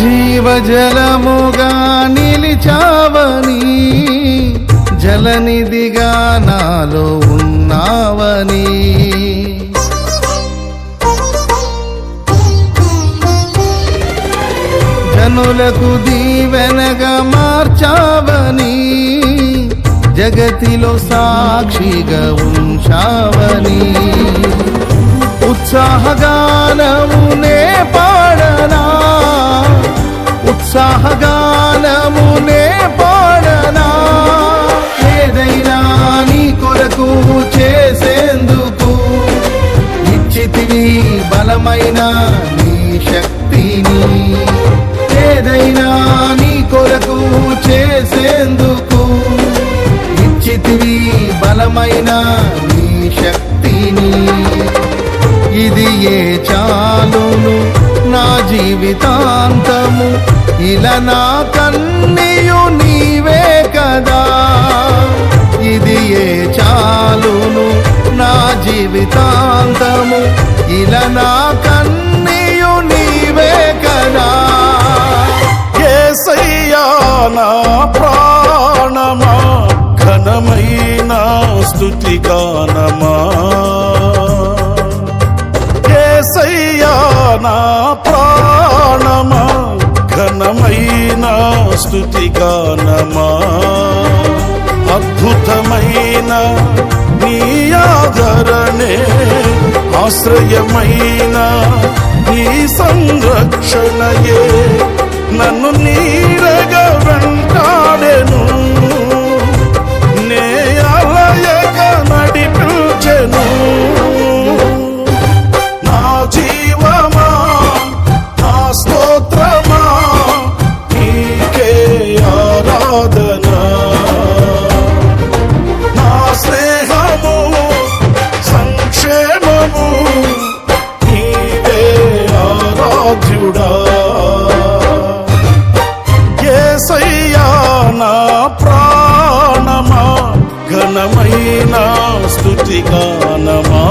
జీవజలముగా నిలిచావని, జలనిధిగా నాలో ఉన్నావని, జనులకు దీవెనగా మార్చావని, జగతిలో సాక్షిగా ఉంచావని, ఉత్సాహగానమునే పాడనా, ఉత్సాహగానమునే పాడనా, ఏదైనా నీ కొరకు చేసేందుకు ఇచ్చితివి బలమైన నీ శక్తిని, ఏదైనా నీ కొరకు చేసేందుకు ఇచ్చితివి బలమైన నీ శక్తిని, ఇది ఏ చాలును నా జీవితాంతము, ఇలా నా కన్నీయు నీవే కదా, ఇది ఏ చాలును నా జీవితాంతము, ఇలా నా కన్నీయు నీవే కదా. యేసయ్యా నా ప్రాణమా, ఘనమైన స్తుతి గానమా, యేసయ్యా నా ప్రాణమా, ఘనమైన స్తుతి గానమా, అద్భుతమైన నీ ఆదరణే, ఆశ్రయమైన నీ సంరక్షణయే నన్ను నీడగా వెంటాడెను, నే అలయగా నడిపించెను. నా జీవమా నా స్తోత్రమా నీకే ఆరాధన, నా స్నేహము సంక్షేమము నీవే ఆరాధ్యుడా. యేసయ్యా నా ప్రాణమా, ఘనమైన స్తుతి గానమా.